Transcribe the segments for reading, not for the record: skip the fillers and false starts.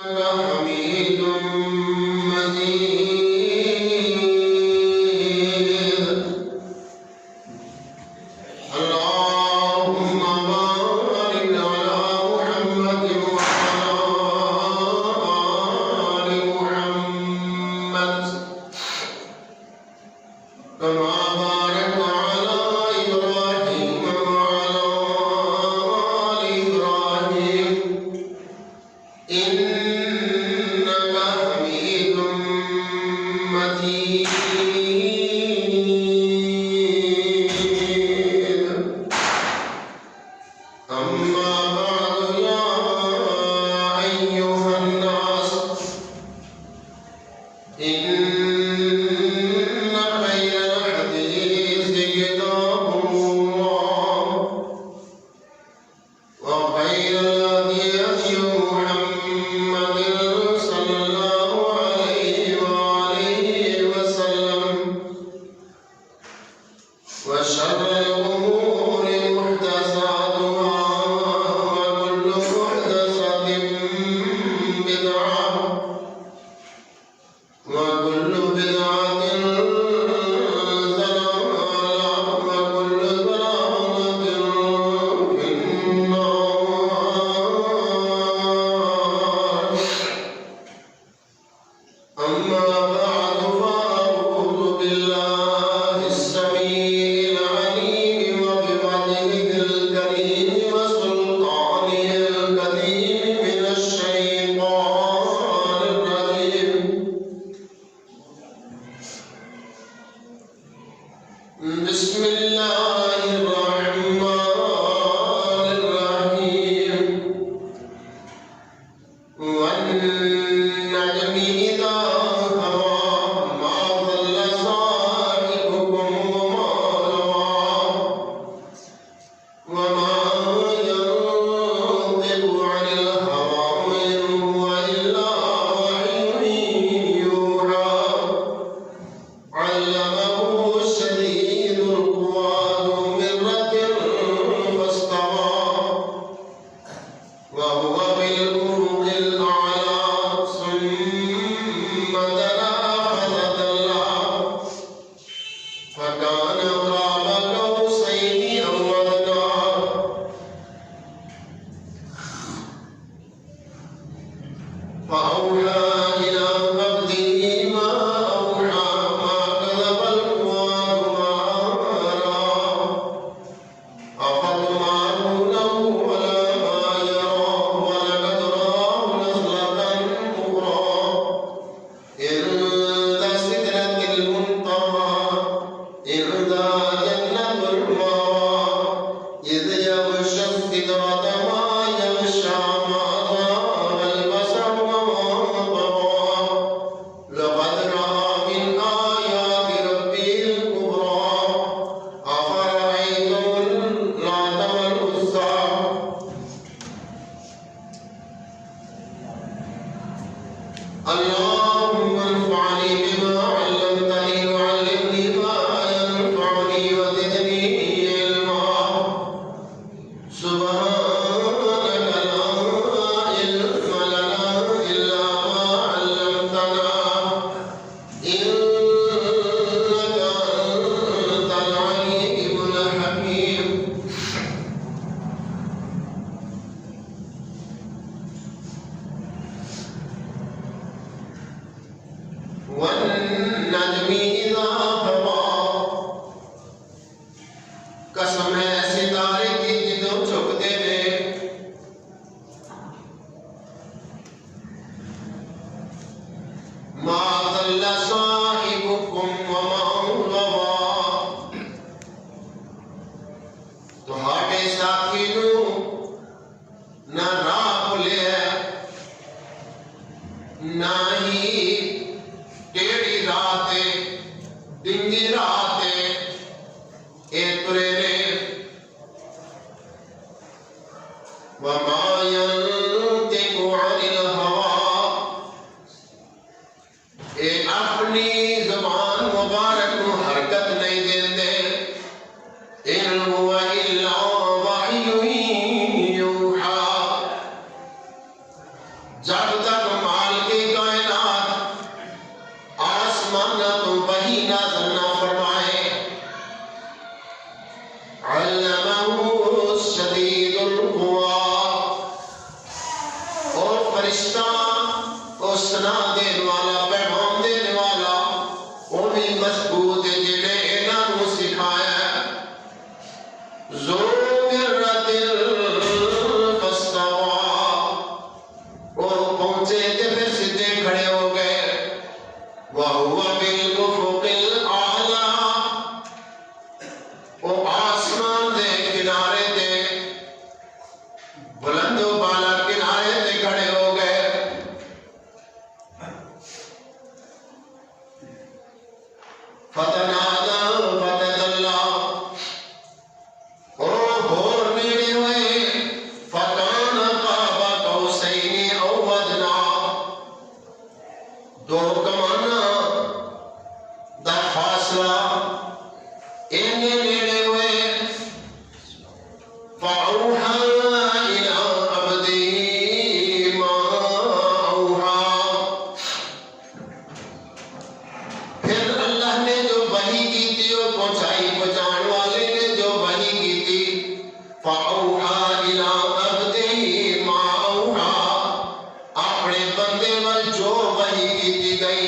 حميد مجيد اللهم بارك على محمد وعلى آل محمد كما باركت على إبراهيم وعلى آل إبراهيم إنك حميد مجيد أما بعد يا أيها الناس إن خير الحديث كتاب الله وخير الهدي هدي محمد صلى الله عليه وآله وسلم وشر الأمور محدثاتها وكل محدثة بدعة وكل بدعة ضلالة وكل ضلالة في النار أما بعد فأعوذ بالله السميع العليم وبوجهه الكريم وسلطانه القديم من الشيطان الرجيم بسم الله الرحمن الرحيم والنجم إذا هوى ما ضل صاحبكم وما ينطق عن الهوى إن هو إلا وحي يوحى علمه شديد القوى ذو مرة فاستوى وهو بالأفق الأعلى ثم دنا فتدلى فكان قاب قوسين أو أدنى فأوحى إلى عبده ما أوحى ما كذب الفؤاد ما رأى أفتمارونه على ما يرى ولقد رآه نزلة أخرى عند سدرة المنتهى عند جنة المأوى إذ يغشى السدرة ما يغشى ما زاغ البصر وما طغى لقد رأى من آيات ربه الكبرى أفرأيتم اللات والعزى اللهم انفعني بما علمتني وعلمني ما ينفعني وزدني علما سبحانك لا علم لنا إلا ما علمتنا إنك أنت العليم الحكيم والنجم إذا هوى قسم ہے ستارے کی جدوں چھپتے نے ما ضل صاحبكم وما غوى تہاڈے ساتھی نوں نہ راہ بھولیا نہ ہی ٹیڑھی رات ڈنگی رات اے ترے نے وما ينطق عن الهوى اے اپنی زبان مبارک کو حرکت نہیں دیتے ان هو الا وحی یوحى جب تک فرشتہ او سنا دین والا پیغام دینے والا وہ بھی مضبوط ہے جنہیں انہاں نو سکھایا ذو مرۃ فاستوى اور پہنچے تے پھر سیدھے کھڑے ہو گئے وَهُوَ بِالْأُفُقِ الْأَعْلَى وہ آسمان دے کنارے تے بلند و بالا کنارے تے کھڑے ہو گئے فَتَنَادَى فَتَدَلَّى اور بھور نیڑے ہوئے فَكَانَ قَابَ قَوْسَيْنِ أَوْ أَدْنَىٰ دو کمانہ دا فاصلہ انہیں نیڑے ہوئے فَأَوْحَىٰ إِلَىٰ عَبْدِهِ مَا أَوْحَىٰ پھر اللہ نے جو وحی کی تھی وہ پہنچان والے نے جو وحی کی تھی فَأَوْحَىٰ إِلَىٰ عَبْدِهِ مَا أَوْحَىٰ اپنے بندے وال جو وحی کی تھی گئی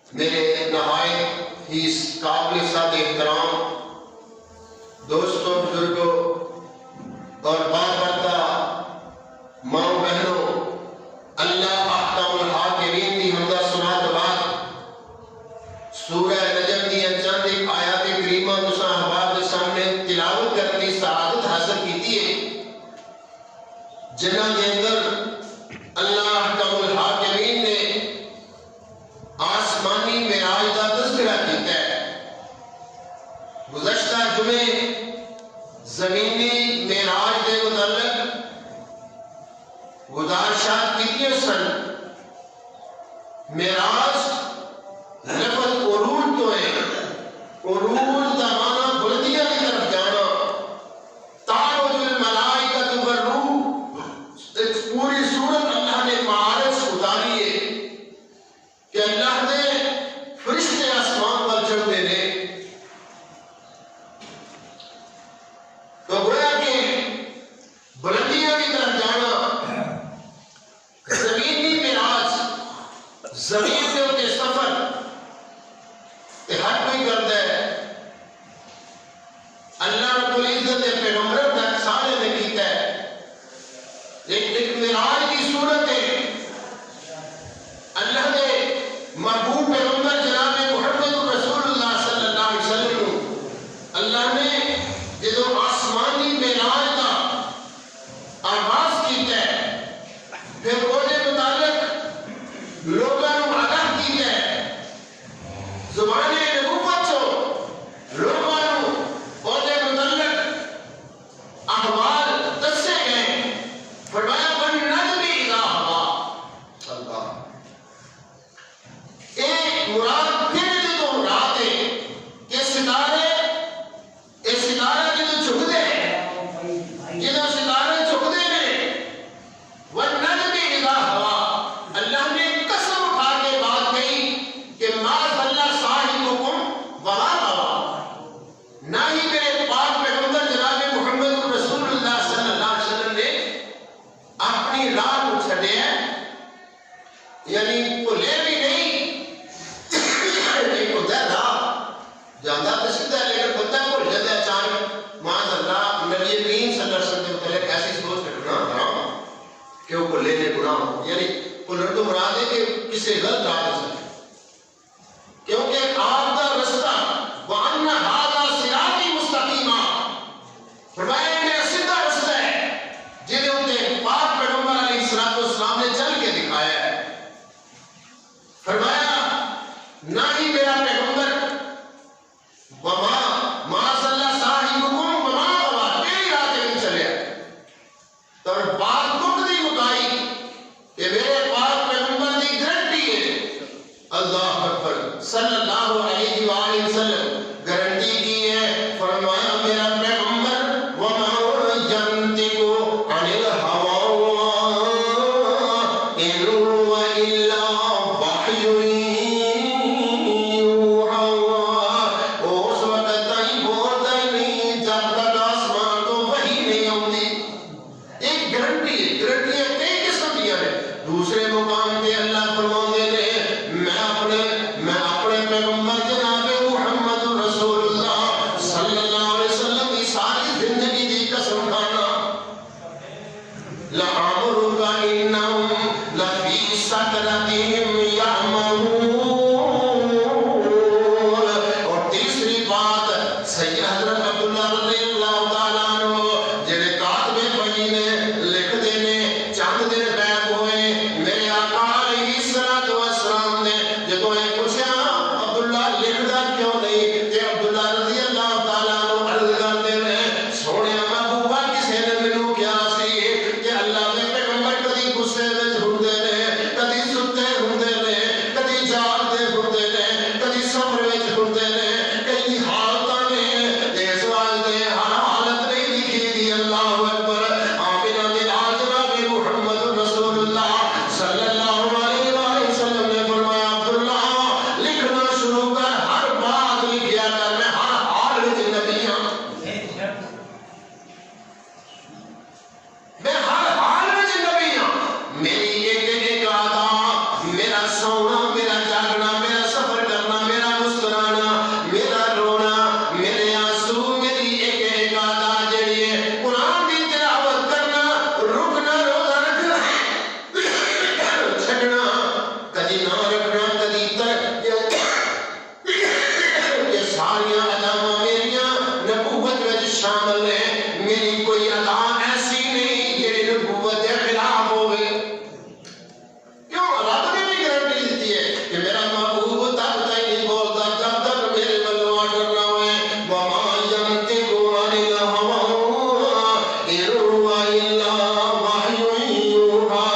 میرے نہایت ہی قابل سعد احترام دوستوں بزرگوں اور بابرتا ماں بہنوں اللہ احکام الحاکمین دی حمدہ سنات بعد سورہ نجم دی چند ایک آیات کریمہ تساں احباب کے سامنے تلاوت کرنے کی سعادت حاصل کیتی ہے جنہاں کے اندر اللہ احکام الحاکمین نے آسمانی معراج کا تذکرہ کیتا ہے گزشتہ جمعے زمینی معراج کے متعلق گزارشات کیتی سن معراج لفظ عروج تو ہے عروج کا معنی بلندیاں کی طرف جانا تعرج الملائکۃ والروح ایک پوری صورت اللہ نے معارج اتاری ہے کہ اللہ نے فرشتے آسمان پر چڑھ دینے تو گویا کہ بلندیاں کی طرف جانا زمینی معراج زمین کے اوپر سفر تے ہر کوئی کرتا ہے اللہ رب العزت نے پیغمبر تک سارے نے کیتا ہے ایک معراج کی صورت ہے اللہ نے محبوب پیغمبر جناب محمد رسول اللہ صلی اللہ علیہ وسلم اللہ نے جدو آسمانی معراج کا آغاز کیتا ہے پھر وہ متعلق لوگوں کو آگاہ کیتا ہے زبان نبوت چو لوگوں کو متعلق احوال دسے گئے فرمایا وَالنَّجْمِ إِذَا هَوَىٰ اللہ ایک مراد پھر جدو رات ہے کہ ستارے جدو جھک دے جدو ستارے جھک دے نے وَالنَّجْمِ إِذَا هَوَىٰ اللہ نے قسم اٹھا کے بات کہی کہ مَا ضَلَّ صَاحِبُكُمْ وَمَا غَوَىٰ نہ ہی میرے پاک پیغمبر جناب محمد رسول اللہ صلی اللہ علیہ وسلم نے اپنی راہ کو چھڑے ہیں یعنی بھولے بھی نہیں ایک ہوتا ہے راہ جاندہ تو سیدھا ہے لیکن بندہ بھول جاتا ہے اچانک معاذ اللہ نبی کریم صلی اللہ علیہ وسلم کے متعلق ایسی سوچ میں گناہ حرام کہ وہ بھولے نے گناہ ہو یعنی بھولن تو مراد ہے کہ کسی غلط راہ سے کیونکہ آپ کا رستہ وَأَنَّ هَذَا صِرَاطِي مُسْتَقِيمًا فرمایا یہ میرا سیدھا رستہ ہے جنہیں انہیں پاک پیغمبر علیہ السلام نے چل کے دکھایا ہے فرمایا نہ ہی میرا پیغمبر مَا ضَلَّ صَاحِبُكُمْ وَمَا غَوَىٰ تیری راہ کے نہیں چلے تو بات دکھ دی مکائی کہ میرے پاک پیغمبر کی گارنٹی ہے اللہ اکبر صلی اللہ علیہ لعمرك إنهم لفي سكرتهم يعمهون. اور تیسری بات سید حضرت عبداللہ رضی اللہ تعالیٰ عنہ جنہیں کاتب وحی نے لکھ دینے چند دن غائب ہوئے. میرے آقا علیہ السلام نے جدو پوچھا عبداللہ لکھدا کیوں نہیں کہ عبداللہ رضی اللہ تعالیٰ عنہ عرض کرتے ہیں سونے محبوبہ کسے نے مینوں کیا سی کہ اللہ دے پیغمبر کدی غصے وچ ہوندے نے کدی ستے ہوندے نے کدی جاگدے ہوندے نے کدی سفر وچ ہوندے نے کئی حالتاں نے تے اس واسطے ہر حالت نہیں لکھی دی. اللہ اکبر. آمینہ دے نال جناب محمد رسول اللہ صلی اللہ علیہ وآلہ وسلم نے فرمایا عبداللہ لکھنا شروع کر ہر بات لکھیا کر میں ہر حال وچ نبی ہاں. میں ہر حال وچ نبی ہاں. میری ایک ایک ادا میرا سونا میرا جاگنا میرا سفر کرنا میرا مسکرانا میرا رونا میرے آنسو میری ایک ایک ادا جڑی ہے قرآن کی تلاوت کرنا رکنا روزہ رکھنا چھڑنا کدی نہ رکھنا کدی تک یہ ساری اداواں میریاں نبوت وچ شامل ہیں. میری کوئی ادا ایسی نہیں جڑی نبوت کے خلاف ہوئے. کیوں رب نے بھی گارنٹی دیتی ہے کہ میرا محبوب تب تک نہیں بولتا جب تک میرے ولوں آرڈر نہ ہوئے. وما ينطق عن الهوى إن هو إلا وحي يوحى.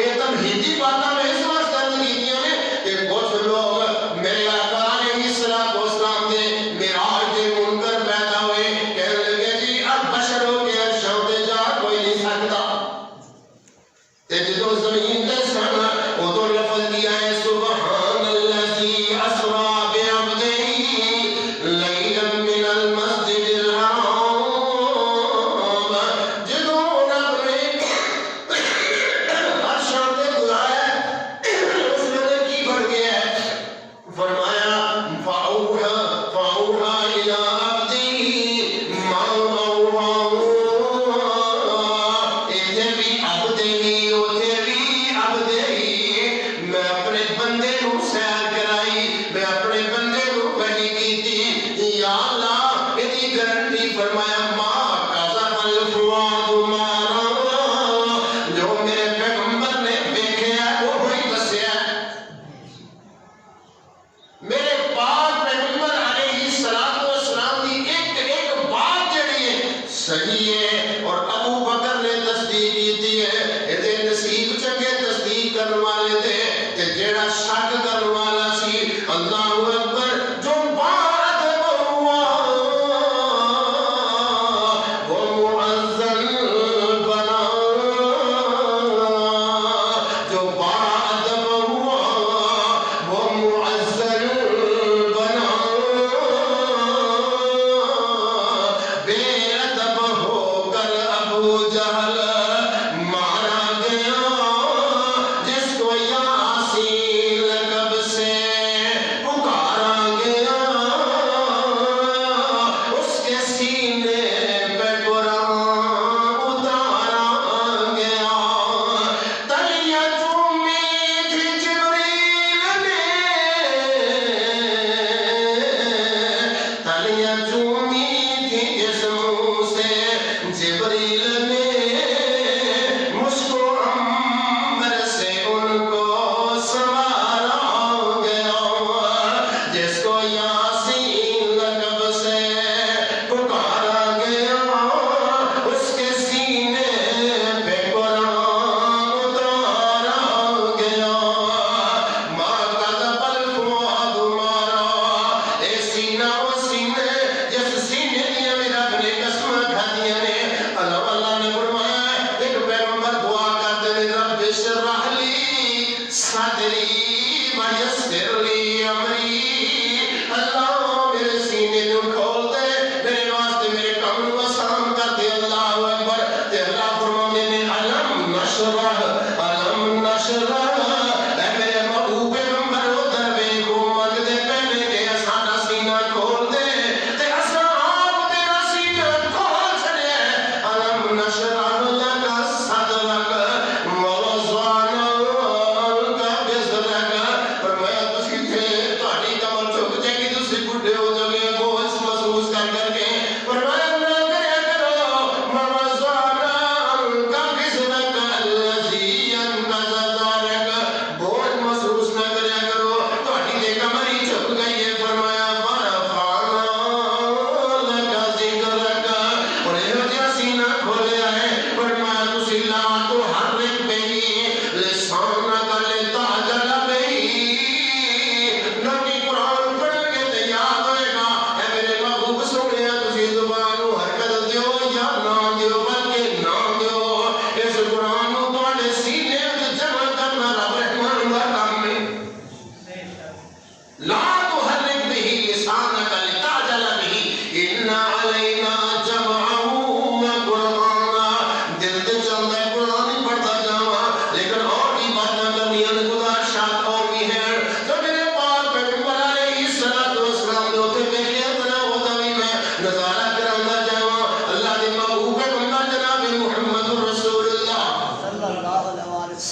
یہ تمہیدی باتیں میں اس واسطے لکھیاں نے کہ کچھ لوگ میرے آقا علیہ السلام دے معراج دے منکر پیدا ہوئے کہنے لگے جی اب بشروں کے عرشوں تے جا کوئی نہیں سکتا. تے جدو زمین تے سن ادو لفظ دیا ہے سبحان الذی اسرا بعبدہ لیلا من المسجد الحرام. جدو رب نے عرشوں تے بلایا اس میں کی بڑھ گیا ہے فرمایا فاوحا الی عبدہ ما اوحا. اتنے بھی عبدہ اتنے بھی عبدہ میں اپنے بندے نو سیر کرائی میں اپنے بندے نو وحی کیتی. یا اللہ اتنی گارنٹی فرمایا ما کذب الفؤاد ما رأى. جو میرے پیغمبر نے دیکھا ہے وہ وہی دسیا ہے. میرے پاک پیغمبر علیہ السلام کی ایک ایک بات جڑی ہے صحیح ہے اور ابو بکر نے تصدیق کی ہے. یہ نصیب چنگے تصدیق کرنے والے تھے کہ جیڑا شک کرنے والا سی اللہ اکبر جو بات ہوا وہ معزز بنا. جو بات ہوا وہ معزز بنا. بے ادب ہو کر ابو جہل مارا گیا جس کو یاسین لقب سے پکارا گیا. اس کے سینے پہ قرآن اتارا گیا. تلیاں چومی تھی جبریل نے تلیاں چومی تھی جسموں سے جبریل نے مشک و عنبر سے ان کو سنوارا گیا. جس کو یاسین لقب سے پکارا گیا اس کے سینے پہ قرآن اتارا گیا. ما کذب الفؤاد ما رأى. اے سینہ وہ سینے جس سینے دیا میں رب نے قسم کھادیاں نے. اللہ نے فرمایا ایک پیغمبر دعا کرتے ہیں رب اشرح لی صدری ویسر لی امری. اللہ میرے سینے کو کھول دے میرے واسطے میرے کام کو آسان کر دے. اللہ اکبر. تے اللہ فرماتے ہیں علم نشرح اے میرے محبوب پیغمبر ادھر ویکھو منگدے پہنے کہ ساڈا سینہ کھول دے تے اساں آپ تیرا سینہ کھول چھڑیا. علم نشرح لک صدرک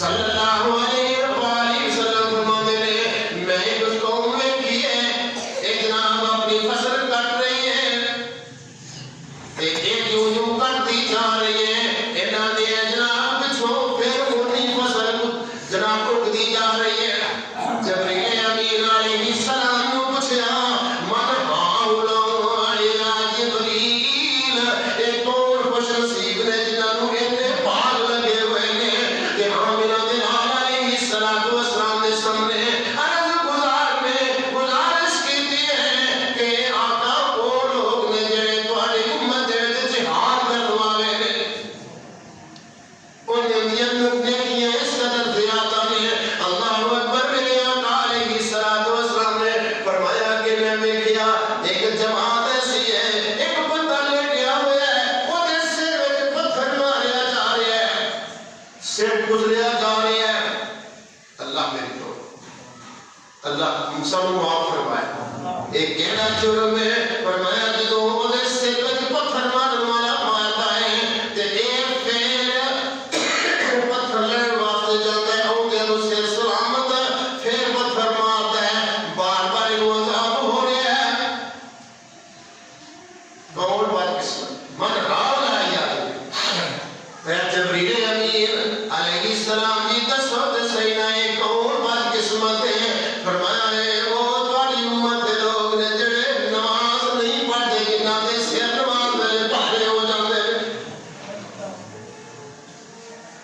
صلی اللہ علیہ وآلہ وسلم فرماتے ہیں میں ایک قوم میں کی ہے ایک جناب اپنی فصل کٹ رہی ہے ایک یوں کرتی جا رہی ہے انہاں نے جناب پچھوں پھر اپنی فصل جناب اٹھتی جا رہی ہے جبریل امین علیہ السلام نے پوچھا من ہاؤلا یا جبریل ایک اور خوش نصیب نے جنہاں نوں اتنے پاگ لگے ہوئے نے کہ آمینہ دے علیہ السلام نے سامنے عرض گزارش کی دی ہے کہ آقا وہ لوگ نے جڑے تہاڈی امت دے وچ جہاد کرن والے نے انہاں دیاں نیکیاں اس قدر زیادہ نے اللہ اکبر میرے آقا علیہ السلام نے فرمایا کہ میں دیکھیا ایک جماعت ایسی ہے ایک بندہ لیٹیا ہوا ہے وہ دے سر وچ پتھر ماریا جا رہا ہے سر گزریا جا رہا ہے اللہ میری تو اللہ ہم سب معاف فرمائے ایک کہنا جرم ہے فرمایا جدوں وہ دے سر وچ پتھر مارن والا مارتا ہے تے ایک پھر پتھر لڑ واسطے جاتا ہے او دے سر سلامت پھر پتھر مارتا ہے بار بار وہ عذاب ہو رہا ہے کون بات قسمت من حالا یا جبریل امین علیہ السلام جی دسو تے سینا ایک اور بات قسمت ہے فرمایا ہے وہ تہاڈی امت دے لوگ نے جڑے نماز نہیں پڑھتے جنہاں دے سر نماز دے پہرے ہو جاندے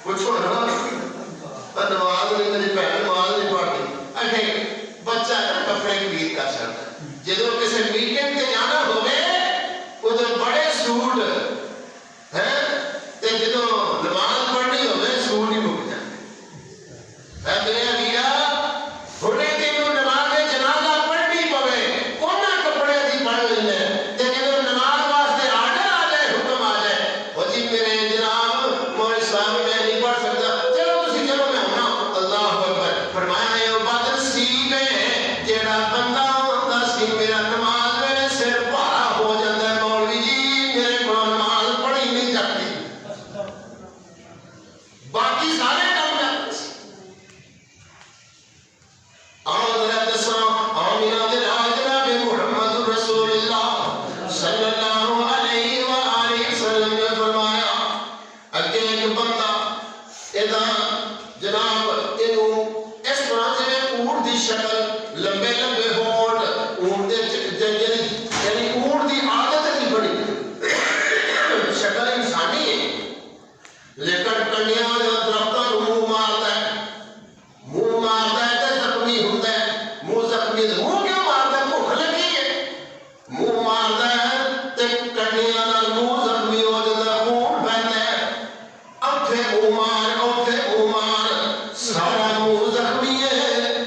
پوچھو نا نماز نہیں میری بہن نماز نہیں پڑھتی اکھے بچہ نا کپڑے خرید کر چڑھتا جدوں کسی میٹنگ تے جانا ہوے ادھر بڑے سوٹ ہیں تے جدوں نماز پڑھنی ہوے سوٹ ہی مک جاندے اے میرے امیا ہنے تینوں نماز جنازہ پڑھنی پوے انہاں کپڑے دی پڑھ لینے تے جدوں نماز واسطے آرڈر آ جائے حکم آ جائے او جی میرے جناب مولوی صاحب میں نہیں پڑھ سکتا چلو تسی چلو میں ہونا اللہ اکبر فرمایا ہے او بات نصیب ہے جیڑا بندہ ہوندا سی میرا نماز میرے سر بھارا ہو جاندا ہے مولوی جی میرے کو نماز پڑھی نہیں جاتی باقی سارے کام کرتے سی آمد دساں آمینہ دے نال جناب محمد رسول اللہ صلی اللہ علیہ وآلہ وسلم نے فرمایا اگے ایک بندہ ادا جناب اینو اس طرح جے اونٹ دی شکل لمبے لمبے ہونٹ اونٹ دے یعنی اونٹ دی عادت نہیں بڑی شکل انسانی ہے لیکن کنڈیاں والے درختاں نوں منہ مارتا ہے تے زخمی ہوندا ہے منہ زخمی منہ کیوں مارتا ہے بھوک لگی ہے منہ مارتا ہے تے کنڈیاں نال منہ زخمی ہو جاتا ہے خون بہتا ہے اوتھے منہ مار سارا منہ زخمی ہے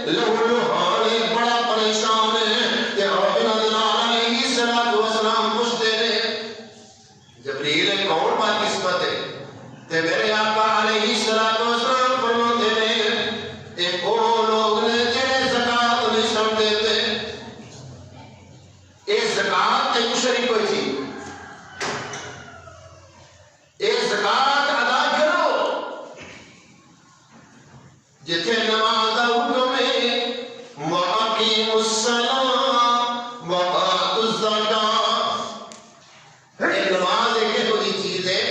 لہو لہان ہے بڑا پریشان ہے تے ربنا علیہ السلام پوچھتے نے جبریل کون بات قسمت ہے تے میرے آقا علیہ السلام فرماتے نے ایک وہ لوگ نے جڑے زکات نہیں چھڑتے تے اے زکات تے مشرک کوئی تھی اے زکات ادا کرو جتھے نماز دا حکم ہے واقیم الصلاۃ وآتوا الزکاۃ اے نماز ایک کوئی چیز ہے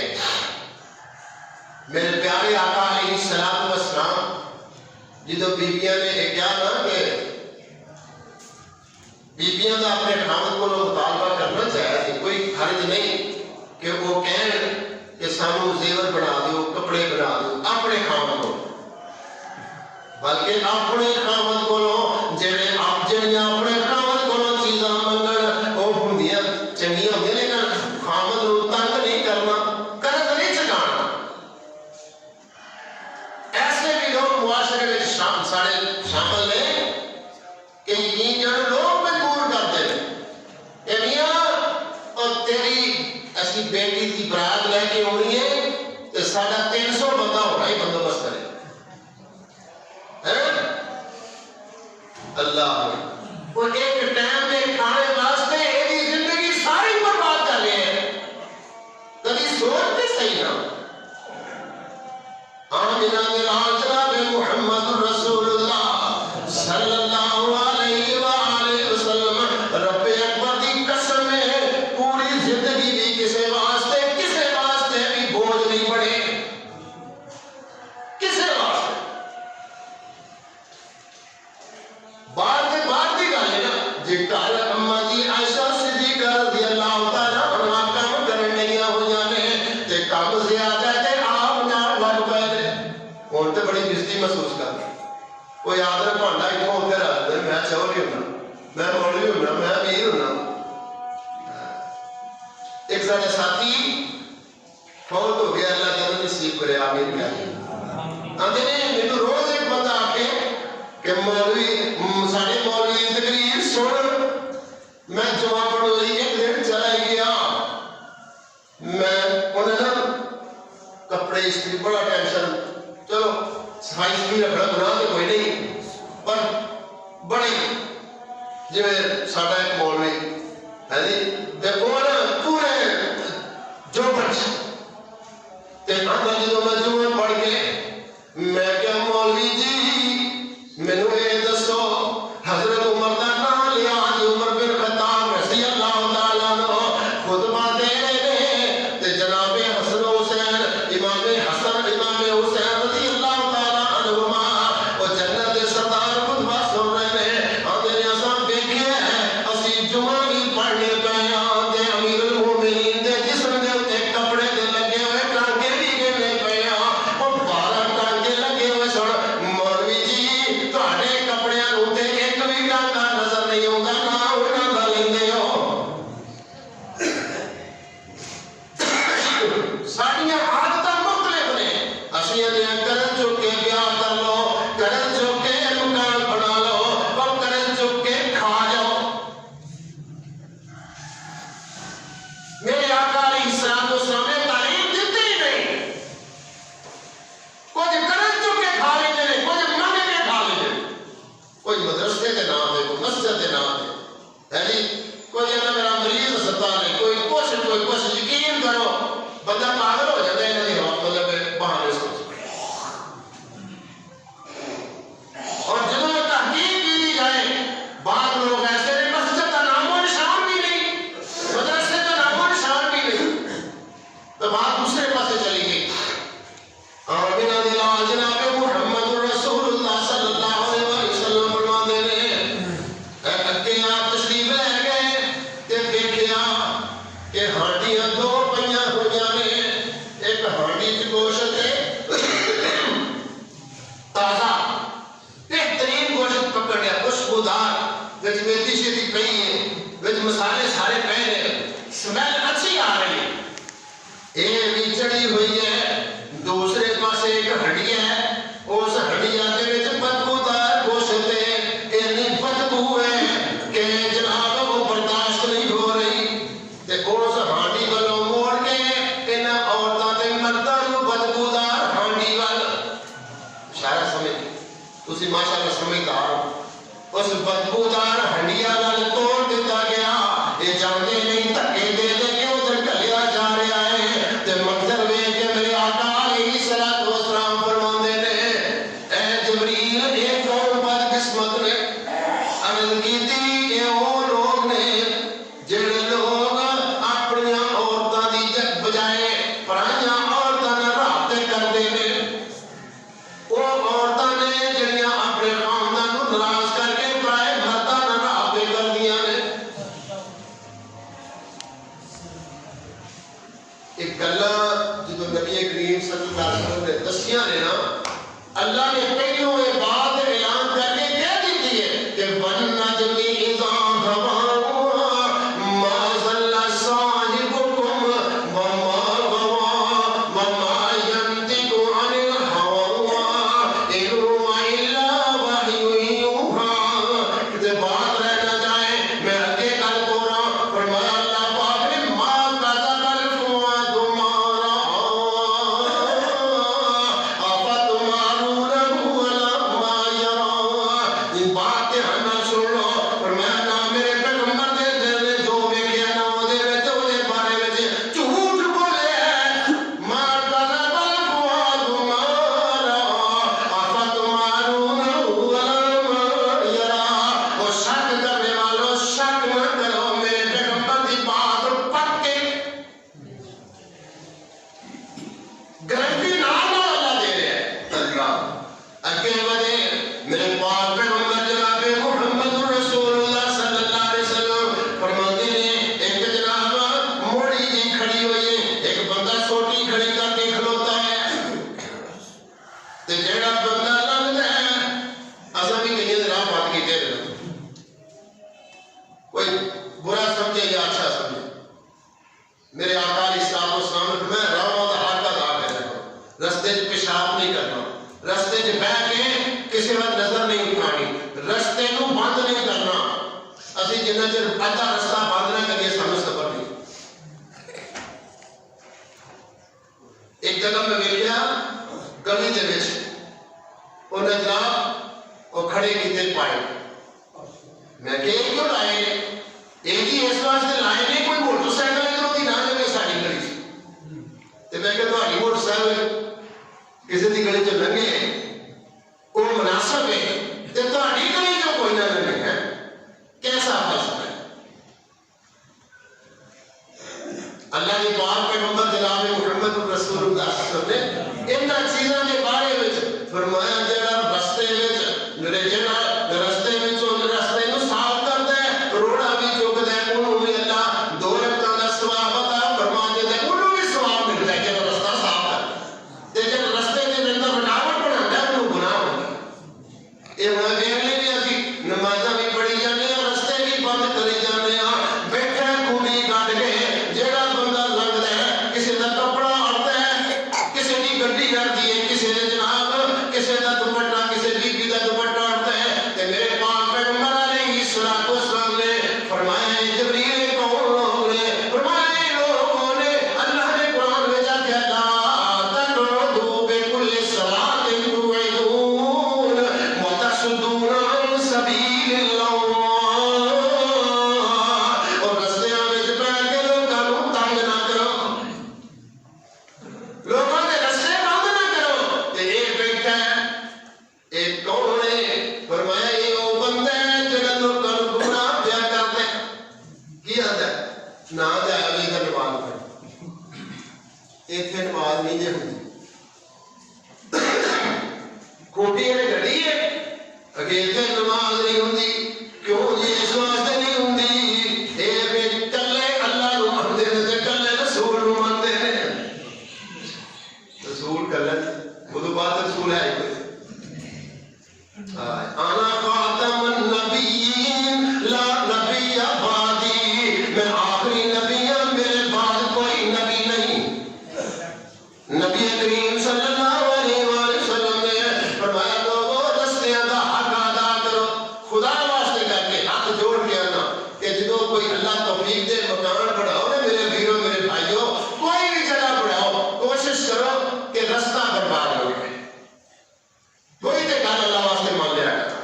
میرے پیارے آقا علیہ السلام جدو بیبیاں نے ایک کیا نا کہ بیبیاں دا اپنے خامد کو مطالبہ کرنا چاہیے کوئی حرج نہیں کہ وہ کہیں کہ سانو زیور بنا دو کپڑے بنا دو اپنے خامد کو بلکہ اپنے خامد کو جڑے آپ جڑیاں اپنے خامد کو چیزاں منگن وہ ہوندیاں چنگیاں ہوندیاں لیکن خامد نوں تنگ نہیں کرنا کرد نہیں چکانا ایسے بھی لوگ معاشرے میں شامل ہیں کہ یقین جانو لوگ مجبور کرتے ہیں کہ میاں اور تیری ایسی بیٹی کی برات لے کے ہونی ہے تو ساڑھا 300 بندہ ہونا ہی بندوبست کرے اللہ وہ ایک ٹائم میں کھانے واسطے ایسی زندگی ساری برباد کر رہے ہیں کبھی سوچتے صحیح نہ آمینہ دے لال جناب ہوں تو بڑی بزدی محسوس کر کوئی آدھا بھانڈا اتوں اتنے رکھ دے میں چوہری ہونا میں مولوی ہونا میں امیر ہونا ایک سارے ساتھی فوت ہو گیا اللہ تعالیٰ نصیب کرے آمین کیا آتے نے میرے روز ایک بندہ آکے کہ مولوی سارے مولوی تقریر سن میں جمعہ پڑھو لی ایک دن چلا گیا میں انہیں نا کپڑے استری بڑا ٹینشن چلو صفائی ستری رکھنا گناہ تو کوئی نہیں پر بڑی جی میں ساڑھا ایک مولوی ہے جی تے وہ نا پورے جو بچ تے آندا جدو میں جمعہ پڑھ کے میں کیا مولوی جی میں نے یہ دسو حضرت عمر دا نام لیا جی عمر بن خطاب رضی اللہ تعالیٰ عنہ خطبہ دے رہے تے جناب حسن حسین امام حسن امام حسین رضی اللہ تعالیٰ عنہما وہ جنت سردار خطبہ سن رہے ہیں آدھے نے اساں دیکھے ہیں اسی جمعہ بھی پڑھنے پہ آدھے امیر المومنین دے جسم دے اتے کپڑے دے لگے ہوئے ٹانکے بھی گرنے پہ اور 12 ٹانکے لگے ہوئے سن مولوی جی تہاڈے کپڑیاں نوں تے ایک بھی ٹانکا نظر نہیں آਉਂدا نہ انہاں دا لیندے ہو ساڈیاں عادتاں مختلف نے اسی اندر کرن چک کے بیاہ کر لو کرن چک کے مکان بنا لو اور کرن چک کے کھا جاؤ میرے آقا علیہ السلام نے تعلیم دیتی ہی نہیں کچھ کرن چک کے کھا لیتے ہیں کچھ مانگے کے کھا لیتے ہیں کوئی مدرسے کے نام ہے کوئی مسجد کے نام ہے جی کوئی ہے نا میرا مریض اسپتال ہے کوئی کچھ یقین کرو بندہ پاگل ہو جاتا ہے انہیں مطلب بہانے سوچ اور جب تحقیق کی جائے بعض لوگ ایسے ہیں مسجد کا نام و نشان بھی نہیں مدرسے کا نام و نشان بھی نہیں تو بات دوسرے پاسے چلی گئی اور بنا دلا جناب محمد رسول اللہ صلی اللہ علیہ وسلم فرما دے رہے اگے آپ تشریف لے گئے تے دیکھیا کہ ہانڈیاں 2 پئیاں ہوئیاں نے ایک ہانڈی چ گوشت ہے تازہ بہترین گوشت پکڑیا خوشبودار وچ میتھی شیتی پئی ہے وچ مسالے سارے پے نے سمیل اچھی آ رہی ہے یہ بھی چڑھی ہوئی ہے دوسرے پاسے ایک ہڈیا ہے اس ہڈیا کے وچ بدبودار گوشت ہے اتنی بدبو ہے کہ جناب وہ برداشت نہیں ہو رہی تے اس ہانڈی والوں موڑ کے انہاں عورتاں تے مرداں نوں بدبودار ہانڈی وال اشارہ سمجھ تسی ماشاءاللہ سمجھدار ہو اس بدبودار ہانڈیا وال توڑ دیتا گیا یہ جانتے نہیں دھکے دے دے کے ادھر ڈلیا جا رہا ہے تے منظر ویکھ کے میرے آقا علیہ الصلوۃ والسلام فرماندے نے اے جبریل یہ کون بد قسمت نے عرض کیتی یہ وہ لوگ نے جڑے لوگ اپنی عورتاں دی بجائے پرائیاں عورتاں نال رابطے کردے نے وہ عورتاں نے جڑیاں اپنے خاندان نوں ناراض کر کے پرائے مرداں نال رابطے کردیاں نے ایک گلاں جدو نبی کریم صلی اللہ علیہ وسلم نے دسیاں نے نا اللہ نے پہلو یہ بات اعلان کر کے کہہ دیتی ہے کہ وَالنَّجْمِ إِذَا هَوَىٰ مَا ضَلَّ صَاحِبُكُمْ وَمَا غَوَىٰ وَمَا يَنطِقُ عَنِ الْهَوَىٰ إِنْ هُوَ إِلَّا وَحْيٌ يُوحَىٰ کہ بات رہ نہ جائے میں آگے کل کو رہا فرمایا اللہ پاک نے مَا كَذَبَ الْفُؤَادُ مَا رَأَىٰ أَفَتُمَارُونَهُ عَلَىٰ مَا يَرَىٰ ان بات تے ہن سن لو فرمایا نہ میرے پیغمبر دے دل نے جو ویکھیا نہ اودے وچ اودے بارے وچ جھوٹ بولے ما كذب الفؤاد ما رأى أفتمارونه على ما يرى وہ شک کرنے والوں شک نہ کرو میرے پیغمبر دی بات پکے گارنٹی نام اللہ دے رہا ہے اللہ اگے بڑھے میرے پاک پیغمبر جناب محمد رسول اللہ صلی اللہ علیہ وسلم فرماتے ہیں ایک جناب موڑی جی کھڑی ہوئی ہے ایک بندہ سوٹی کھڑی کر کے کھلوتا ہے تے جیڑا بندہ لنگدا ہے اساں بھی کئی راہ بات کیتے رہنا کوئی برا سمجھے یا اچھا سمجھے میرے آقا علیہ السلام نے میں راہ دا حق ادا کرنا رستے چ پیشاب نہیں کرنا رستے چ بیٹھ کے کسی وقت نظر نہیں اٹھانی رستے نو بند نہیں کرنا اسی جنہ چر ادھا رستہ بند نہ کریے سانو سفر نہیں ایک جگہ میں ویکھیا گلی دے وچ او جناب او کھڑے کیتے پائے میں کہ کیوں لائے ایک ہی اس واسطے لائے نہیں کوئی موٹر سائیکل ادھروں دی نہ جگہ ساڈی گلی چ تے میں کہ تہاڈی موٹر سائیکل کسی دی گلی چ لنگے وہ مناسب ہے تے تہاڈی گلی چ کوئی نہ لنگے ہے کیسا فلسفہ ہے اللہ کی پاک پیغمبر جناب محمد رسول اللہ صلی اللہ علیہ وسلم نے ان چیزوں کے بارے میں فرمایا جڑا رستے وچ میرے جڑا رستے وچوں رستے نو صاف کردا ہے روڑا بھی چکدا ہے اونوں بھی اللہ دو رکعتاں دا ثواب عطا فرما دیندا ہے اونوں بھی ثواب ملدا ہے جڑا رستہ صاف کردا تے جڑا رستے دے اندر رکاوٹ بناوندا ہے اونوں گناہ ہوندا ہے اے میں ویکھ لے بھی اسی نمازاں بھی پڑھی جاندے ہیں رستے بھی بند کری جاندے ہیں بیٹھے کھوڑی کڈ کے جڑا بندہ لنگدا ہے کسی دا کپڑا اڑدا ہے کسی دی گڈی اڑدی ہے کسی دے جناب کسی دا دوپٹہ کسی بی بی دا دوپٹہ اڑدا ہے تے میرے پاک پیغمبر علیہ الصلوۃ والسلام نے فرمایا جبریل کون لوگ نے فرمایا لوگوں نے اللہ نے قرآن میں کہا لا تقعدوا بكل صلاۃ توعدون وتصدون عن سبیل اللہ اور رستیاں وچ بیٹھ کے لوکاں نوں تنگ نہ کرو لوگوں دے رستے بند نہ کرو تے ایک بیٹھا ہے ایک کون ہے فرمایا یہ وہ بندہ ہے جڑا لوکاں نوں گمراہ کیا کردا ہے کی آندا ہے نہ تے علی دا نماز پڑھ ایتھے نماز نہیں دے ہوندی کوٹی نے گھڑی ہے اگے ایتھے نماز نہیں ہوندی کیوں جی اس واسطے نہیں ہوندی اے وچ کلے اللہ نوں مندے نے تے کلے رسول نوں مندے نے رسول کلے خود بات رسول ہے کوئی انا خاتم النبیین لا نبی بعدی میں آخری نبی ہوں میرے بعد کوئی نبی نہیں نبی کریم صلی اللہ علیہ وسلم نے فرمایا لوگوں رستیاں دا حق ادا کرو خدا واسطے کر کے ہاتھ جوڑ کے آنا کہ جدو کوئی اللہ توفیق دے مکان بڑھاؤ نا میرے ویروں میرے بھائیوں کوئی بھی جگہ بڑھاؤ کوشش کرو کہ رستہ برباد نہ ہو کوئی تے گل اللہ واسطے مان لیا کرو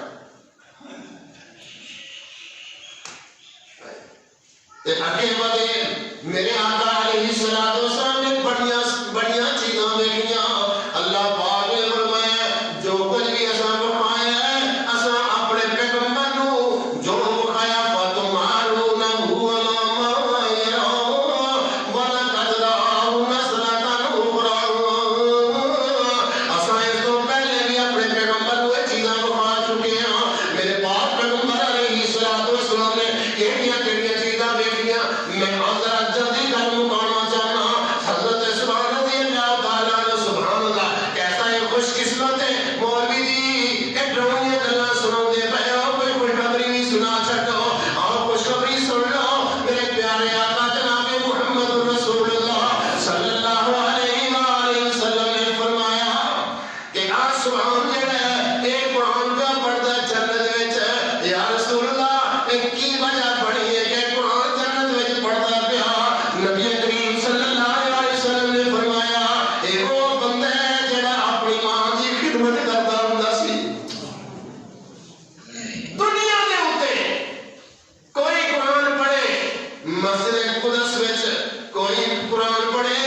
تے اگے ودے میرے آقا علیہ الصلوۃ والسلام نے بڑیاں چیزاں دیکھیاں اللہ پاک نے فرمایا جو کچھ بھی اساں بخایا ہے اساں اپنے پیغمبر نوں جو بخایا فتمارون هو ما يرى ولقد رآه نزلة أخرى اساں اس تو پہلے بھی اپنے پیغمبر نوں یہ چیزاں بخا چکے ہیں میرے پاک پیغمبر علیہ الصلوۃ والسلام نے کیڑیاں چیزاں دیکھیاں میں حضرت جلدی کر مکانا چاہنا حضرت سبحان رضی اللہ تعالیٰ عنہ سبحان اللہ کیسا یہ خوش قسمت ہے مولوی جی ایک ڈرونیاں گلاں سناؤ دے پے ہو کوئی خوشخبری بھی سنا چھڈو اور خوشخبری سن لو میرے پیارے آقا جناب محمد رسول اللہ صلی اللہ علیہ وآلہ وسلم نے فرمایا کہ آسمان جڑا ہے اے قرآن کا پردہ جنت وچ یا رسول اللہ کی وجہ پڑھی ہے کہ قرآن جنت وچ پڑھدا پیا نبی کریم صلی اللہ علیہ وسلم نے فرمایا اے وہ بندہ ہے جڑا اپنی ماں دی خدمت کردا ہوندا سی دنیا دے اوتے کوئی قرآن پڑھے مسجد قدس وچ کوئی قرآن پڑھے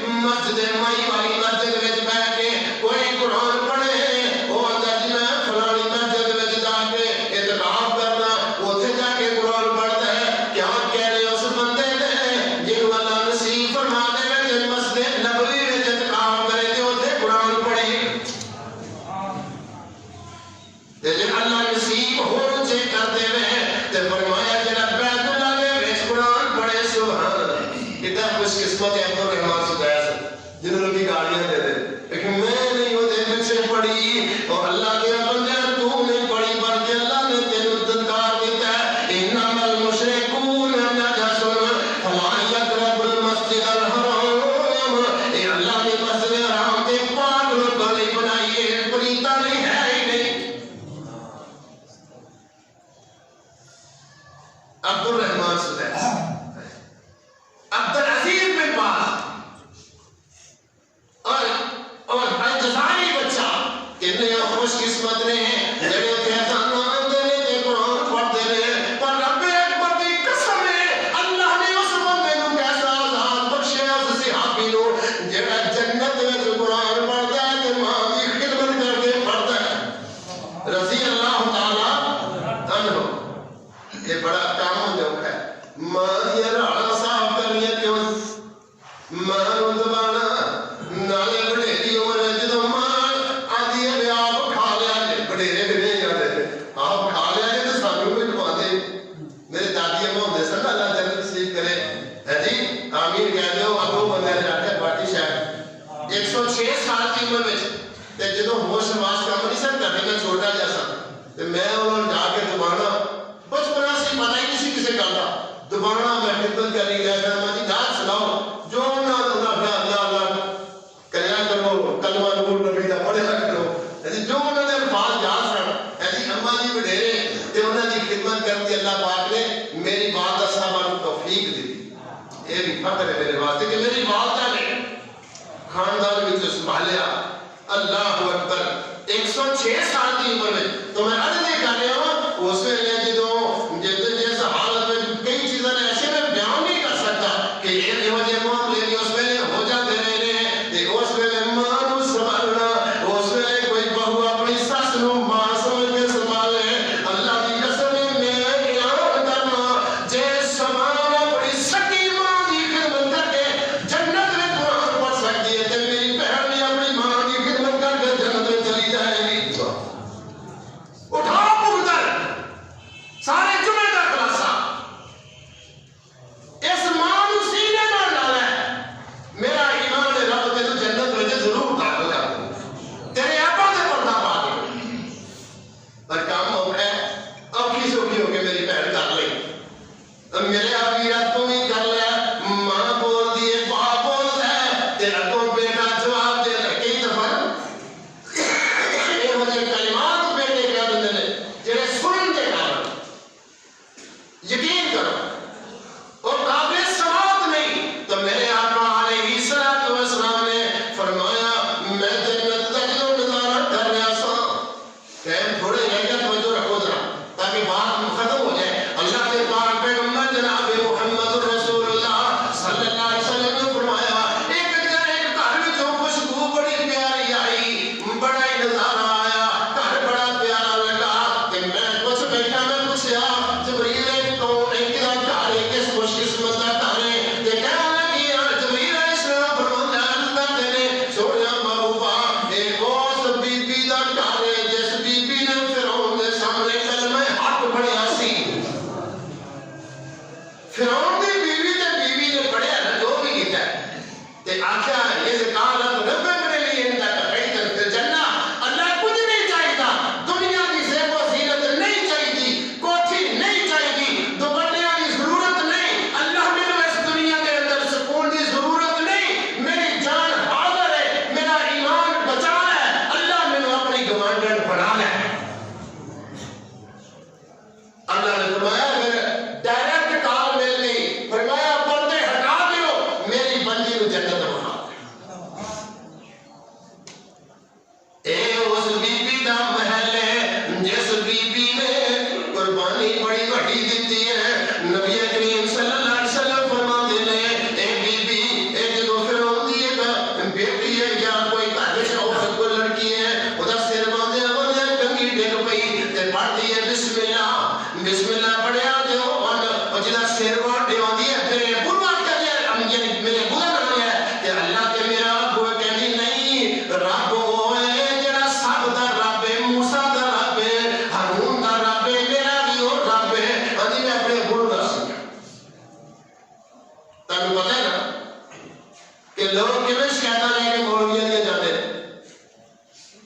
مسجد مائی والی مسجد وچ بیٹھ کے کوئی قرآن پڑھے او اندر میں فلانی مسجد وچ جا کے اعتکاف کرنا اوتھے جا کے قرآن پڑھتا ہے کیا کہہ رہے اس بندے نے جنوں اللہ نصیب فرما دے کہ مسجد نبوی وچ اعتکاف کرے تے اوتھے قرآن پڑھے تے جے اللہ نصیب ہون چے کر دے تے فرمایا جڑا بیت اللہ دے وچ قرآن پڑھے سبحان اللہ کتنا خوش قسمت ہے عبد الرحمان سدیس جنہوں نے گاڑیاں دے دے لیکن میں نہیں وہ دے پیچھے پڑھی خوش قسمت نے جڑے اتنے اذان آتے نے تے قرآن پڑھتے نے پر رب اکبر دی قسم ہے اللہ نے اس بندے نو کیسا آزاد بخشیا اس صحابی نو جڑا جنت وچ قرآن پڑھدا ہے تے ماں دی خدمت کر کے پڑھدا ہے رضی اللہ تعالی عنہ یہ بڑا کام جو ہے ماں دی راڑا صاف کرنی کیوں ماں نو دبانا نالے بڑھیری عمر جدو ماں آدھی ہے آپ کھا لیا جے بڑھیرے بھی نہیں جاتے آپ کھا لیا جے تو سانو بھی کھوا دے میرے دادی اماں ہوندے سن اللہ جنت نصیب کرے ہے جی آمین کہہ دیو ابو بندے نے رکھے پارٹی شاید 106 سال کی عمر وچ تے جدو ہوش واس کام نہیں سن کرنے میں چھوٹا جا سا تے میں انہوں جا کے دبانا بچپنا سے پتہ ہی نہیں سی کسے گل دا دبانا میں خدمت کرنی گیا کہ ماں جی نات سناؤ جو نہ اللہ کریا کرو کلمہ نور نبی دا پڑھیا کرو جو انہوں نے الفاظ یاد سن ایسی اماں جی وڈیرے تے انہوں دی خدمت کرتی اللہ پاک نے میری والدہ صاحبہ کو توفیق دی یہ بھی فخر ہے میرے واسطے کہ میری والدہ نے خاندان وچ سنبھالیا اللہ اکبر 106 سال کی عمر میں تو میں عرض یہ کر رہا ہوں اس ویلے جدوں جس حالت میں کئی چیزیں ایسے میں بیان نہیں کر سکتا کہ یہ وجہ معاملے بھی اس ویلے ہو جاتے رہے ہیں اس ویلے ماں نو سنبھالنا اس ویلے کوئی بہو اپنی سس نو ماں سمجھ کے سنبھالے اللہ کی قسم میں اعلان کرنا جے سامان اپنی سکی ماں کی خدمت کر کے جنت میں قرآن پڑھ سکتی ہے تے میری بہن بھی اپنی ماں کی خدمت کر کے جنت میں چلی جائے گی اٹھاؤ پختر سارے جمعے کا خلاصہ اس ماں نو سینے میں ڈالا ہے میرا ایمان ہے رب تے تو جنت میں ضرور داخل کر تیرے ابا دے پردہ پا کے پر کام ہو گیا اب کی سوکھی ہو کے میری بہن کر لئی اب میرے آگے تو بھی کر لیا ماں بول دیے باپ بول ہے تیرا تو بیٹا جواب دے رہا کئی دفعہ یہ مجھے کلمات بیٹے کیا بندے نے جنہیں سنن دے کارن یقین کرو اور قابل سماعت نہیں تو میرے آقا علیہ السلام نے فرمایا میں جنت کا جو نظارہ کر رہا سا ٹائم تھوڑے رہ گیا توجہ رکھو ذرا تاکہ بات ختم ہو جائے اللہ کے پاک پیغمبر جناب محمد رسول اللہ صلی اللہ علیہ وسلم نے فرمایا ایک گھر میں جو خوشبو بڑی پیاری آئی بڑا ہی نظارہ آیا گھر بڑا پیارا لگا کہ میں کچھ بیٹھا میں پوچھا جبریل کون ہے کیا گھر ہے کس خوش قسمت کا گھر ہے کہ کہنے لگی جبریل علیہ السلام فرمایا اللہ نے سویا محبوبہ ایک اس بی بی دا گھر ہے جس بی بی نے فرعون کے سامنے کلمہ حق پڑھیا سی فرعون دی بیوی تے بیوی نے پڑھیا نا جو بھی کیتا ہے تے آخیا یہ زکالت رب میرے لیے ان کا تقیدر فی الجنہ اللہ کچھ نہیں چاہیتا دنیا کی زیب و زینت نہیں چاہیتی کوٹھی نہیں چاہیتی دوپٹیاں کی ضرورت نہیں اللہ میں اس دنیا کے اندر سکون کی ضرورت نہیں میری جان حاضر ہے میرا ایمان بچا ہے اللہ میں اپنی گوانڈن بنا ہے اللہ نے فرمایا اگر ڈائریکٹ کال مل گئی فرمایا پردے ہٹا دیو میری بندی کو جنت میں بنا اے اس بی بی دا محل ہے جس بی بی نے قربانی بڑی بڑی دیتی ہے نبی کریم صلی اللہ علیہ وسلم فرماتے ہیں اے بی بی اے جو فرعون دی ایک بیٹی ہے یا کوئی کاہش عورت کو لڑکی ہے ادا سر باندھے باندھے کنگھی ڈگ پئی تے پڑھتی ہے بسم اللہ پڑھیا جو اور جدا سر واٹے ہوندی ہے میرے بولا کہتے ہیں میرے بولا نہ ہے کہ اللہ کے میرا ابو کہنی نہیں رب ہوئے جڑا سب دا رب ہے موسیٰ دا رب ہے ہارون دا رب ہے میرا بھی اور رب ہے ہاں میں اپنے بول رہا سکتا تمہیں پتہ ہے نا کہ لوگ کیوں شکایتاں لے کے مولویاں دیا جاتے ہیں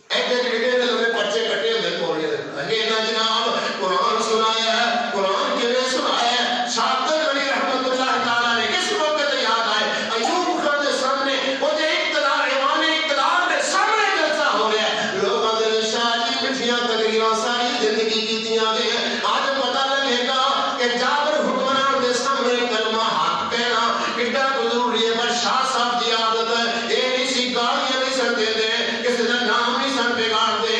ایک ایک لوگ بچے کٹے ہوئے مولویاں دے یہ نہ جناب قرآن سنایا ہے قرآن کے لئے سنایا ہے شاہدر علی رحمت اللہ تعالیٰ نے کس موقع تے یاد آئے ایوب خان دے سامنے وہ دے اقتدار ایوان اقتدار دے سامنے جلسہ ہو رہا ہے لوگوں دے شاہ جی مٹھیاں تقریروں ساری زندگی کی دیا گئے آج پتہ لگے گا کہ جابر حکمران دے سامنے کلمہ حق کہنا کتنا ضروری ہے پر شاہ صاحب دی عادت ہے یہ نہیں سی گالیاں نہیں سن دے کسی دا نام نہیں سن بگاڑ دے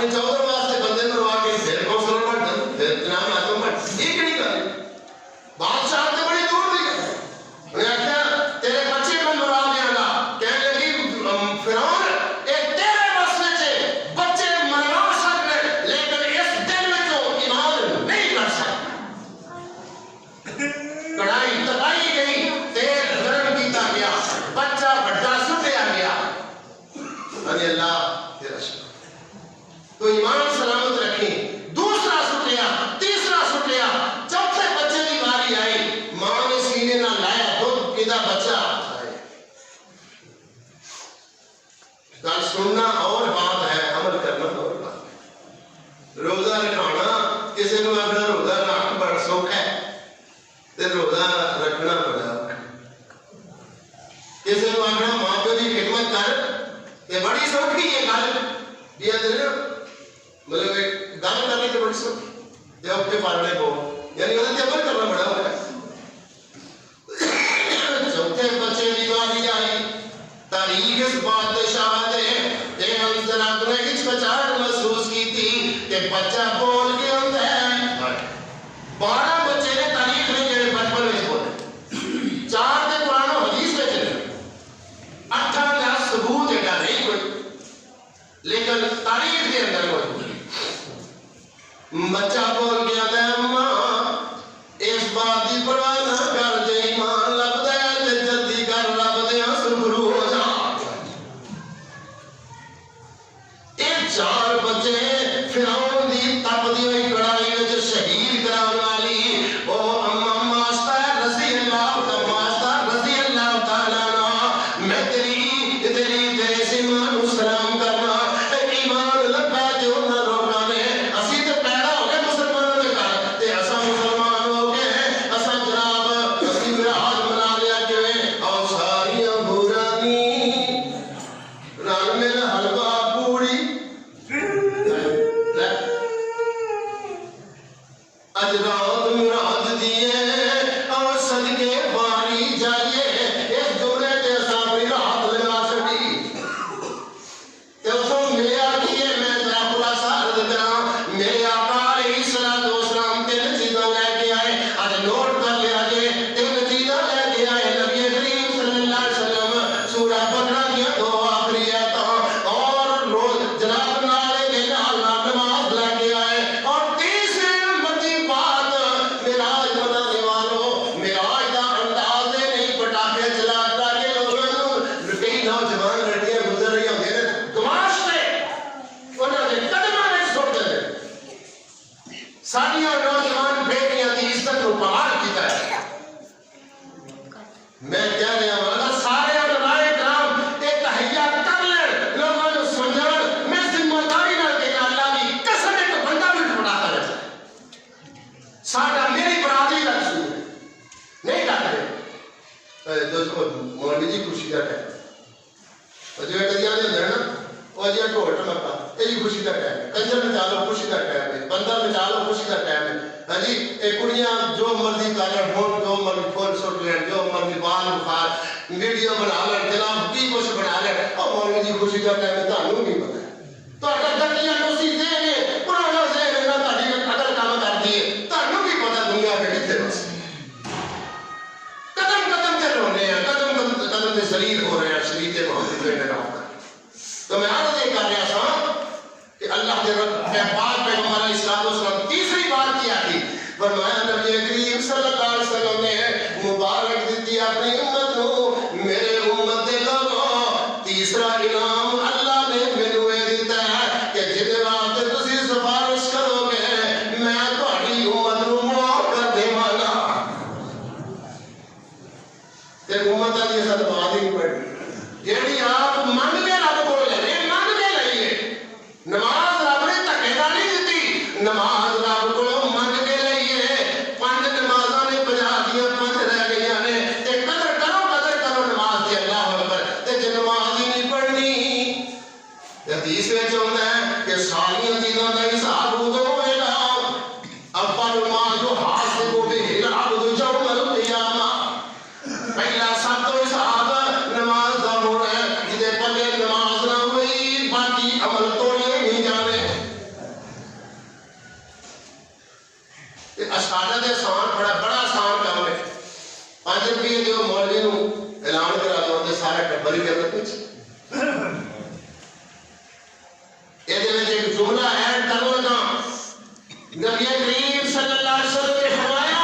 اپنے چودھر واسطے بندے مروا کے پھر کونسلر بن جائے پھر جناب حاکم بن ٹھیک نہیں کر بادشاہ تو بڑی دور دی گئے انہیں آخیا تیرے بچے کو مروا دیا گا کہنے لگی فرعون ایک تیرے مسئلے سے بچے مروا سکتے لیکن اس دل میں جو ایمان نہیں کر سکتے کڑھائی تبائی گئی تیل گرم کیتا گیا بچہ بڑا سٹیا گیا اللہ تیرا شکر تو ایمان سلامت رکھیں دوسرا سٹیا تیسرا سٹیا چوتھے بچے کی باری آئی ماں نے سینے نہ لایا دودھ پیدا بچہ گل سننا اور بات ہے عمل کرنا اور بات روزہ رکھانا کسی کو اپنا روزہ رکھنا بڑا سوکھ ہے تے روزہ رکھنا بڑا کسی کو اپنا ماں پیو کی خدمت کر یہ بڑی سوکھی ہے گل یہ مطلب گل کرنے کی بڑی سوکھی یہ اپنے پالنے کو یعنی وہ عمل کرنا بڑا ہو ہے چوتھے بچے کی باری آئی تاریخ اس بادشاہ نے جناب نے ہچکچاہٹ محسوس کی تھی کہ بچہ بول کے آتا ہے 12 بچے نے تاریخ میں جڑے بچپن میں بولے 4 کے قرآن و حدیث میں چلے 8 کا ثبوت ہے نہیں کوئی لیکن تاریخ کے اندر کوئی بچہ بول گیا تھا ماں اس بات کی پرواہ نہ کر جے ایمان لب دے تے جلدی کر رب دے سبرو ہو جا یہ 4 بچے فرعون دی تپدی ہوئی کڑائی وچ شہید کراون والی او اما ماسٹر رضی اللہ تعالی عنہ میں تیری سیما نو سلام کرنا ایمان لگا جو نہ روکا نے اسی تے پیدا ہو گئے مسلمانوں دے گھر تے اساں مسلمان ہو گئے اساں جناب اسی میراج منا لیا کیویں او ساریاں بورانی رل مل حلوا پوڑی اج رات مراد دیے اور صدقے باری جائیے اس جملے تے اساں اپنی رات لگا چھڈی تے اسوں ملیا کیے میں ذرا خلاصہ عرض کراں میرے آقا علیہ الصلوۃ والسلام 3 چیزاں لے کے آئے اج نوٹ کر لیا جے 3 چیزاں لے کے آئے نبی کریم صلی اللہ علیہ وسلم سورہ بقرہ کی 2 آخری آیتاں اور روز جناب نالے کے نال نماز لے کے آئے اور تیسرے نمبر کی بات معراج منانے والوں معراج دا انداز نہیں پٹاخے چلا چلا کے لوگوں کئی نوجوان لڑکیاں گزر رہی ہوندی نے گماشتے انہاں دے قدماں وچ سٹ دے ساڈیاں نوجوان بیٹیاں دی عزت نو پامال کیتا ہے میں کہہ رہا ہوں اگر سارے علماء کرام ایک تحیہ کر لیں لوگوں کو سمجھان میں ذمہ داری نال کہنا اللہ کی قسم ایک بندہ بھی پڑھاتا رہتا ساڈا میری برادری کا قصور ہے نہیں ڈاکٹر دوستو مولوی جی خوشی کا ٹائم اور جو کدیاں دے نا وہ جی ڈھول ٹمکا یہ خوشی کا ٹائم ہے کنجر میں چالو خوشی کا ٹائم ہے بندر میں چالو خوشی کا ٹائم ہے ہاں جی اے کڑیاں جو مرضی کرن ہون جو مرضی پھول سٹ لین جو مرضی بال اخار ویڈیو بنا لین جناب کی کچھ بنا لین اور مولوی جی خوشی کا ٹائم ہے تانوں نہیں پتہ ہے تہاڈا دکیاں نوسی ذہن ہے پرانا ذہن ہے نہ تہاڈی عقل کام کرتی ہے تانوں بھی پتہ دنیا کے کتنے بس قدم قدم تے رونے ہیں قدم قدم تے ذلیل ہو رہے ہیں شریعت محمد کے نام تو میں عرض یہ کر رہا تھا کہ اللہ کے پاک پیغمبر علیہ الصلوۃ والسلام تیسری بات کیا تھی فرمایا نبی کریم صلی اللہ علیہ وسلم نے مبارک دیتی اپنی امت نو میرے امت دے لوگوں تیسرا انعام اللہ نے مینوں یہ دیتا ہے کہ جس واسطے تسی سفارش کرو گے میں تہاڈی امت نو معاف کر دیواں گا تے امت دی سات بات ہی نہیں پڑھی جیڑی آپ من کے رب کو لے من کے لئیے نماز رب نے دھکے نال نہیں دتی نماز رب کو من کے لئیے 5 نمازاں نے 50 دیاں 5 رہ گئیاں نے تے قدر کرو نماز دی اللہ اکبر تے جے نماز ہی نہیں پڑھنی حدیث وچ ہوندا ہے کہ ساری چیزاں دا حساب اودوں ہوئے گا اول ما جو حاسب به العبد یوم القیامہ پہلا سب تو حساب نماز دا ہونا ہے جدے پلے نماز نہ ہوئی باقی عمل تو نہیں جانے جملہ ایڈ کر لگا نبی کریم صلی اللہ علیہ وسلم نے فرمایا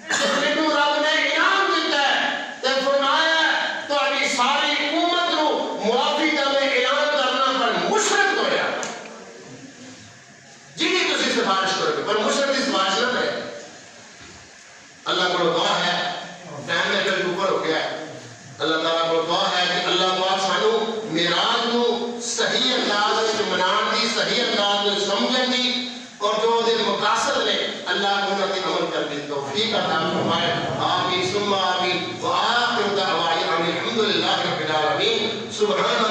کہ مینوں رب نے انعام دیتا ہے تے فرمایا تہاڈی ساری امت نو معافی دا میں اعلان کرنا پر مشرک ہویا جی تسی سفارش کرو پر مشرک دی سفارش نہ کرے اللہ کو دعا ہے ٹائم میں جب اوپر ہو گیا ہے اللہ تعالیٰ کو دعا ہے کہ اللہ پاک سانو میراث کو صحیح انداز میں منان دی صحیح انداز میں سمجھن دی اور جو دل مقاصد نے اللہ کو انہوں نے عمل کر دی توفیق عطا فرمائے آمین ثم آمین وآخر دعوانا الحمدللہ رب العالمین سبحان